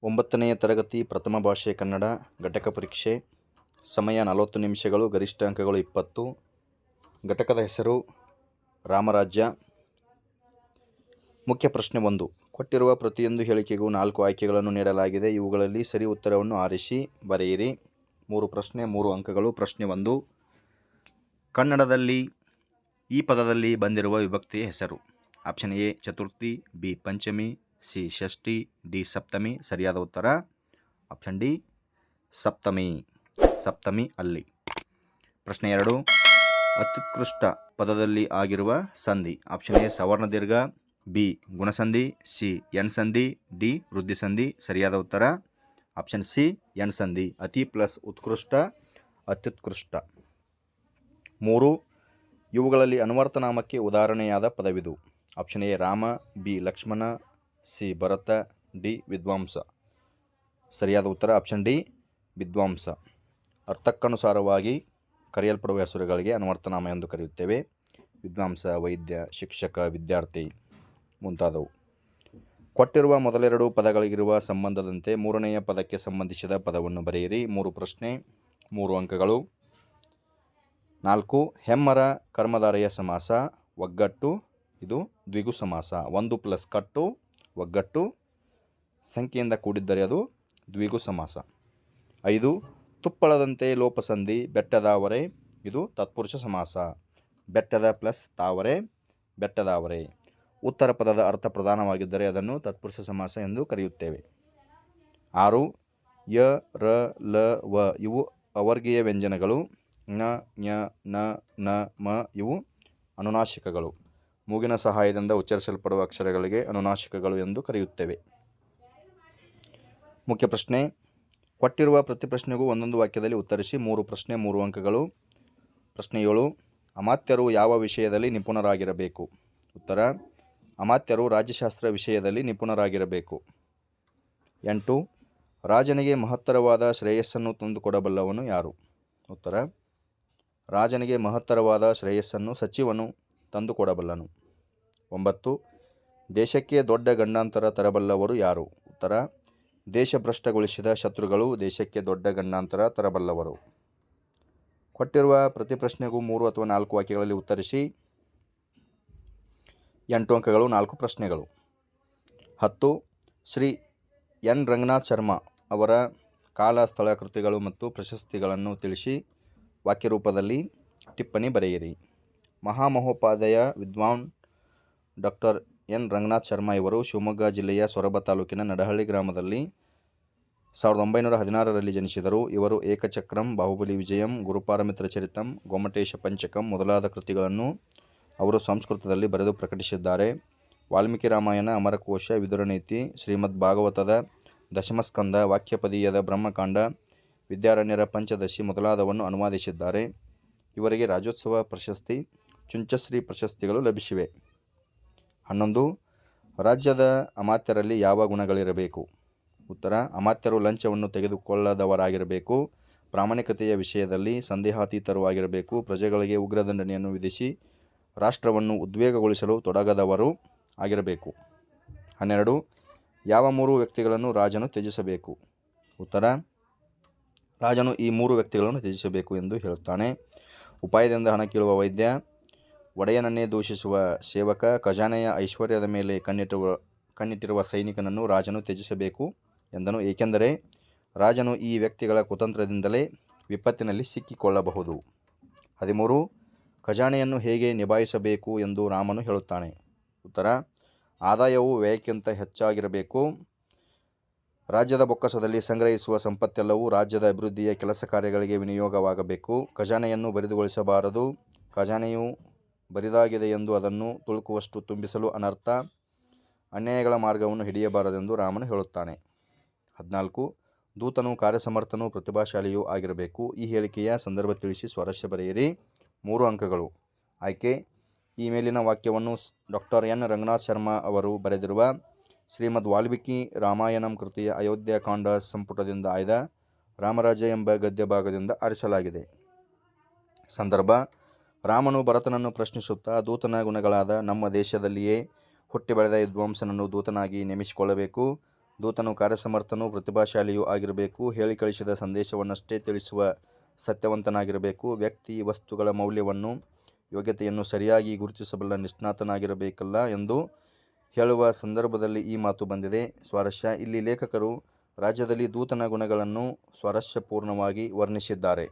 9ನೇ ತರಗತಿ ಪ್ರಥಮ ಭಾಷೆ ಕನ್ನಡ ಘಟಕ ಪರೀಕ್ಷೆ. ಸಮಯ 40 ನಿಮಿಷಗಳು. ಗರಿಷ್ಠ ಅಂಕಗಳು 20. ಘಟಕದ ಹೆಸರು ರಾಮರಾಜ್ಯ. ಮುಖ್ಯ ಪ್ರಶ್ನೆ 1. ಕೊಟ್ಟಿರುವ ಪ್ರತಿಯೊಂದು ಹೇಳಿಕೆಗೂ 4 ಆಯ್ಕೆಗಳನ್ನು ನೀಡಲಾಗಿದೆ. ಇವುಗಳಲ್ಲಿ ಸರಿ ಉತ್ತರವನ್ನು ಆರಿಸಿ ಬರೆಯಿರಿ. 3 ಪ್ರಶ್ನೆ 3 ಅಂಕಗಳು. ಪ್ರಶ್ನೆ 1. ಕನ್ನಡದಲ್ಲಿ ಈ ಪದದಲ್ಲಿ ಬಂದಿರುವ ವಿಭಕ್ತಿಯ ಹೆಸರು. ಆಪ್ಷನ್ ಎ ಚತುರ್ಥಿ, ಬಿ ಪಂಚಮಿ, ಸಿ ಷಷ್ಠಿ, ಡಿ ಸಪ್ತಮಿ. ಸರಿಯಾದ ಉತ್ತರ ಆಪ್ಷನ್ ಡಿ ಸಪ್ತಮಿ. ಸಪ್ತಮಿ ಅಲ್ಲಿ. ಪ್ರಶ್ನೆ 2. ಅತ್ಯುತ್ಕೃಷ್ಟ ಪದದಲ್ಲಿ ಆಗಿರುವ ಸಂಧಿ. ಆಪ್ಷನ್ ಎ ಸವರ್ಣ ದೀರ್ಘ, ಬಿ ಗುಣಸಂಧಿ, ಸಿ ಎಣ್ಸಂಧಿ, ಡಿ ವೃದ್ಧಿಸಂಧಿ. ಸರಿಯಾದ ಉತ್ತರ ಆಪ್ಷನ್ ಸಿ ಎಣ್ಸಂಧಿ. ಅತಿ ಪ್ಲಸ್ ಉತ್ಕೃಷ್ಟ, ಅತ್ಯುತ್ಕೃಷ್ಟ. 3. ಇವುಗಳಲ್ಲಿ ಅನ್ವರ್ಥನಾಮಕ್ಕೆ ಉದಾಹರಣೆಯಾದ ಪದವಿದು. Option A Rama, B Lakshmana, C Bharata, D ವಿದ್ವಾಂಸ. ಸರಿಯಾದ ಉತ್ತರ ಆಪ್ಷನ್ ಡಿ ವಿದ್ವಾಂಸ. ಅರ್ಥಕ್ಕನುಸಾರವಾಗಿ ಕರೆಯಲ್ಪಡುವ ಹೆಸರುಗಳಿಗೆ ಅನ್ವರ್ಥನಾಮ ಎಂದು ಕರೆಯುತ್ತೇವೆ. ವಿದ್ವಾಂಸ, ವೈದ್ಯ, ಶಿಕ್ಷಕ, ವಿದ್ಯಾರ್ಥಿ ಮುಂತಾದವು. ಕೊಟ್ಟಿರುವ ಮೊದಲೆರಡು ಪದಗಳಿಗಿರುವ ಸಂಬಂಧದಂತೆ ಮೂರನೆಯ ಪದಕ್ಕೆ ಸಂಬಂಧಿಸಿದ ಪದವನ್ನು ಬರೆಯಿರಿ. 3 ಪ್ರಶ್ನೆ 3 ಅಂಕಗಳು. 4. ಹೆಮ್ಮರ ಕರ್ಮಧಾರೆಯ ಸಮಾಸ. ಒಗ್ಗಟ್ಟು ಇದು ದ್ವಿಗು ಸಮಾಸ. 1 ಪ್ಲಸ್ ಕಟ್ಟು ಒಗ್ಗಟ್ಟು ಸಂಖ್ಯೆಯಿಂದ ಕೂಡಿದ್ದರೆ ಅದು ದ್ವಿಗು ಸಮಾಸ. 5. ತುಪ್ಪಳದಂತೆ ಲೋಪಸಂಧಿ. ಬೆಟ್ಟದಾವರೆ ಇದು ತತ್ಪುರುಷ ಸಮಾಸ. ಬೆಟ್ಟದ ಪ್ಲಸ್ ತಾವರೆ ಬೆಟ್ಟದಾವರೆ. ಉತ್ತರ ಪದದ ಅರ್ಥ ಪ್ರಧಾನವಾಗಿದ್ದರೆ ಅದನ್ನು ತತ್ಪುರುಷ ಸಮಾಸ ಎಂದು ಕರೆಯುತ್ತೇವೆ. 6. ಯ ರ ಲ ವ ಇವು ಅವರ್ಗೀಯ ವ್ಯಂಜನಗಳು. ನ ಞ ನ ನ ಮ ಇವು ಅನುನಾಸಿಕಗಳು. ಮೂಗಿನ ಸಹಾಯದಿಂದ ಉಚ್ಚರಿಸಲ್ಪಡುವ ಅಕ್ಷರಗಳಿಗೆ ಅನುನಾಸಿಕಗಳು ಎಂದು ಕರೆಯುತ್ತೇವೆ. ಮುಖ್ಯ ಪ್ರಶ್ನೆ. ಕೊಟ್ಟಿರುವ ಪ್ರತಿ ಪ್ರಶ್ನೆಗೂ ಒಂದೊಂದು ವಾಕ್ಯದಲ್ಲಿ ಉತ್ತರಿಸಿ. 3 ಪ್ರಶ್ನೆ 3 ಅಂಕಗಳು. ಪ್ರಶ್ನೆ 7. ಅಮಾತ್ಯರು ಯಾವ ವಿಷಯದಲ್ಲಿ ನಿಪುಣರಾಗಿರಬೇಕು. ಉತ್ತರ ಅಮಾತ್ಯರು ರಾಜ್ಯಶಾಸ್ತ್ರ ವಿಷಯದಲ್ಲಿ ನಿಪುಣರಾಗಿರಬೇಕು. 8. ರಾಜನಿಗೆ ಮಹತ್ತರವಾದ ಶ್ರೇಯಸ್ಸನ್ನು ತಂದುಕೊಡಬಲ್ಲವನು ಯಾರು. ಉತ್ತರ ರಾಜನಿಗೆ ಮಹತ್ತರವಾದ ಶ್ರೇಯಸ್ಸನ್ನು ಸಚಿವನು ತಂದುಕೊಡಬಲ್ಲನು. 9. ದೇಶಕ್ಕೆ ದೊಡ್ಡ ಗಂಡಾಂತರ ತರಬಲ್ಲವರು ಯಾರು. ಉತ್ತರ ದೇಶಭ್ರಷ್ಟಗೊಳಿಸಿದ ಶತ್ರುಗಳು ದೇಶಕ್ಕೆ ದೊಡ್ಡ ಗಂಡಾಂತರ ತರಬಲ್ಲವರು. ಕೊಟ್ಟಿರುವ ಪ್ರತಿ ಪ್ರಶ್ನೆಗೂ 3 ಅಥವಾ 4 ವಾಕ್ಯಗಳಲ್ಲಿ ಉತ್ತರಿಸಿ. 8 ಅಂಕಗಳು. 4 ಪ್ರಶ್ನೆಗಳು. 10. ಶ್ರೀ ಎನ್ ರಂಗನಾಥ್ ಶರ್ಮಾ ಅವರ ಕಾಲ, ಸ್ಥಳ, ಕೃತಿಗಳು ಮತ್ತು ಪ್ರಶಸ್ತಿಗಳನ್ನು ತಿಳಿಸಿ ವಾಕ್ಯ ರೂಪದಲ್ಲಿ ಟಿಪ್ಪಣಿ ಬರೆಯಿರಿ. ಮಹಾಮಹೋಪಾಧ್ಯಾಯ ವಿದ್ವಾನ್ ಡಾಕ್ಟರ್ ಎನ್ ರಂಗನಾಥ್ ಶರ್ಮಾ ಇವರು ಶಿವಮೊಗ್ಗ ಜಿಲ್ಲೆಯ ಸೊರಬ ತಾಲೂಕಿನ ನಡಹಳ್ಳಿ ಗ್ರಾಮದಲ್ಲಿ 1916ರಲ್ಲಿ ಜನಿಸಿದರು. ಇವರು ಏಕಚಕ್ರಂ, ಬಾಹುಬಲಿ ವಿಜಯಂ, ಗುರುಪಾರಮಿತ್ರ ಚರಿತಂ, ಗೊಮ್ಮಟೇಶ ಪಂಚಕಂ ಮೊದಲಾದ ಕೃತಿಗಳನ್ನು ಅವರು ಸಂಸ್ಕೃತದಲ್ಲಿ ಬರೆದು ಪ್ರಕಟಿಸಿದ್ದಾರೆ. ವಾಲ್ಮೀಕಿ ರಾಮಾಯಣ, ಅಮರಕೋಶ, ವಿದುರನೀತಿ, ಶ್ರೀಮದ್ ಭಾಗವತದ ದಶಮಸ್ಕಂದ, ವಾಕ್ಯಪದೀಯದ ಬ್ರಹ್ಮಕಾಂಡ, ವಿದ್ಯಾರಣ್ಯರ ಪಂಚದಶಿ ಮೊದಲಾದವನ್ನು ಅನುವಾದಿಸಿದ್ದಾರೆ. ಇವರಿಗೆ ರಾಜ್ಯೋತ್ಸವ ಪ್ರಶಸ್ತಿ, ಚುಂಚಶ್ರೀ ಪ್ರಶಸ್ತಿಗಳು ಲಭಿಸಿವೆ. 11. ರಾಜ್ಯದ ಅಮಾತ್ಯರಲ್ಲಿ ಯಾವ ಗುಣಗಳಿರಬೇಕು. ಉತ್ತರ ಅಮಾತ್ಯರು ಲಂಚವನ್ನು ತೆಗೆದುಕೊಳ್ಳದವರಾಗಿರಬೇಕು. ಪ್ರಾಮಾಣಿಕತೆಯ ವಿಷಯದಲ್ಲಿ ಸಂದೇಹಾತೀತರು ಆಗಿರಬೇಕು. ಪ್ರಜೆಗಳಿಗೆ ಉಗ್ರದಂಡನೆಯನ್ನು ವಿಧಿಸಿ ರಾಷ್ಟ್ರವನ್ನು ಉದ್ವೇಗಗೊಳಿಸಲು ತೊಡಗದವರು ಆಗಿರಬೇಕು. 12. ಯಾವ 3 ವ್ಯಕ್ತಿಗಳನ್ನು ರಾಜನು ತ್ಯಜಿಸಬೇಕು. ಉತ್ತರ ರಾಜನು ಈ 3 ವ್ಯಕ್ತಿಗಳನ್ನು ತ್ಯಜಿಸಬೇಕು ಎಂದು ಹೇಳುತ್ತಾನೆ. ಉಪಾಯದಿಂದ ಹಣ ಕೀಳುವ ವೈದ್ಯ, ಒಡೆಯನನ್ನೇ ದೂಷಿಸುವ ಸೇವಕ, ಖಜಾನೆಯ ಐಶ್ವರ್ಯದ ಮೇಲೆ ಕಣ್ಣಿಟ್ಟಿರುವ ಸೈನಿಕನನ್ನು ರಾಜನು ತ್ಯಜಿಸಬೇಕು ಎಂದನು. ಏಕೆಂದರೆ ರಾಜನು ಈ ವ್ಯಕ್ತಿಗಳ ಕುತಂತ್ರದಿಂದಲೇ ವಿಪತ್ತಿನಲ್ಲಿ ಸಿಕ್ಕಿಕೊಳ್ಳಬಹುದು. 13. ಖಜಾನೆಯನ್ನು ಹೇಗೆ ನಿಭಾಯಿಸಬೇಕು ಎಂದು ರಾಮನು ಹೇಳುತ್ತಾನೆ. ಉತ್ತರ ಆದಾಯವು ವ್ಯಯಕ್ಕಿಂತ ಹೆಚ್ಚಾಗಿರಬೇಕು. ರಾಜ್ಯದ ಬೊಕ್ಕಸದಲ್ಲಿ ಸಂಗ್ರಹಿಸುವ ಸಂಪತ್ತೆಲ್ಲವೂ ರಾಜ್ಯದ ಅಭಿವೃದ್ಧಿಯ ಕೆಲಸ ಕಾರ್ಯಗಳಿಗೆ ವಿನಿಯೋಗವಾಗಬೇಕು. ಖಜಾನೆಯನ್ನು ಬರಿದುಗೊಳಿಸಬಾರದು. ಖಜಾನೆಯು ಬರಿದಾಗಿದೆ ಎಂದು ಅದನ್ನು ತುಳುಕುವಷ್ಟು ತುಂಬಿಸಲು ಅನರ್ಥ. ಅನ್ಯಾಯಗಳ ಮಾರ್ಗವನ್ನು ಹಿಡಿಯಬಾರದೆಂದು ರಾಮನು ಹೇಳುತ್ತಾನೆ. 14. ದೂತನು ಕಾರ್ಯಸಮರ್ಥನೂ ಪ್ರತಿಭಾಶಾಲಿಯೂ ಆಗಿರಬೇಕು. ಈ ಹೇಳಿಕೆಯ ಸಂದರ್ಭ ತಿಳಿಸಿ ಸ್ವಾರಸ್ಯ ಬರೆಯಿರಿ. 3 ಅಂಕಗಳು. ಆಯ್ಕೆ. ಈ ಮೇಲಿನ ವಾಕ್ಯವನ್ನು ಡಾಕ್ಟರ್ ಎನ್ ರಂಗನಾಥ್ ಶರ್ಮಾ ಅವರು ಬರೆದಿರುವ ಶ್ರೀಮದ್ ವಾಲ್ಮೀಕಿ ರಾಮಾಯಣಂ ಕೃತಿಯ ಅಯೋಧ್ಯಕಾಂಡ ಸಂಪುಟದಿಂದ ಆಯ್ದ ರಾಮರಾಜ್ಯ ಎಂಬ ಗದ್ಯ ಭಾಗದಿಂದ ಆರಿಸಲಾಗಿದೆ. ಸಂದರ್ಭ. ರಾಮನು ಭರತನನ್ನು ಪ್ರಶ್ನಿಸುತ್ತಾ ದೂತನ ಗುಣಗಳಾದ ನಮ್ಮ ದೇಶದಲ್ಲಿಯೇ ಹುಟ್ಟಿ ಬೆಳೆದ ವಿದ್ವಾಂಸನನ್ನು ದೂತನಾಗಿ ನೇಮಿಸಿಕೊಳ್ಳಬೇಕು. ದೂತನು ಕಾರ್ಯಸಮರ್ಥನೂ ಪ್ರತಿಭಾಶಾಲಿಯೂ ಆಗಿರಬೇಕು. ಹೇಳಿ ಕಳಿಸಿದ ಸಂದೇಶವನ್ನಷ್ಟೇ ತಿಳಿಸುವ ಸತ್ಯವಂತನಾಗಿರಬೇಕು. ವ್ಯಕ್ತಿ ವಸ್ತುಗಳ ಮೌಲ್ಯವನ್ನು ಯೋಗ್ಯತೆಯನ್ನು ಸರಿಯಾಗಿ ಗುರುತಿಸಬಲ್ಲ ನಿಷ್ಣಾತನಾಗಿರಬೇಕಲ್ಲ ಎಂದು ಹೇಳುವ ಸಂದರ್ಭದಲ್ಲಿ ಈ ಮಾತು ಬಂದಿದೆ. ಸ್ವಾರಸ್ಯ: ಇಲ್ಲಿ ಲೇಖಕರು ರಾಜ್ಯದಲ್ಲಿ ದೂತನ ಗುಣಗಳನ್ನು ಸ್ವಾರಸ್ಯಪೂರ್ಣವಾಗಿ ವರ್ಣಿಸಿದ್ದಾರೆ.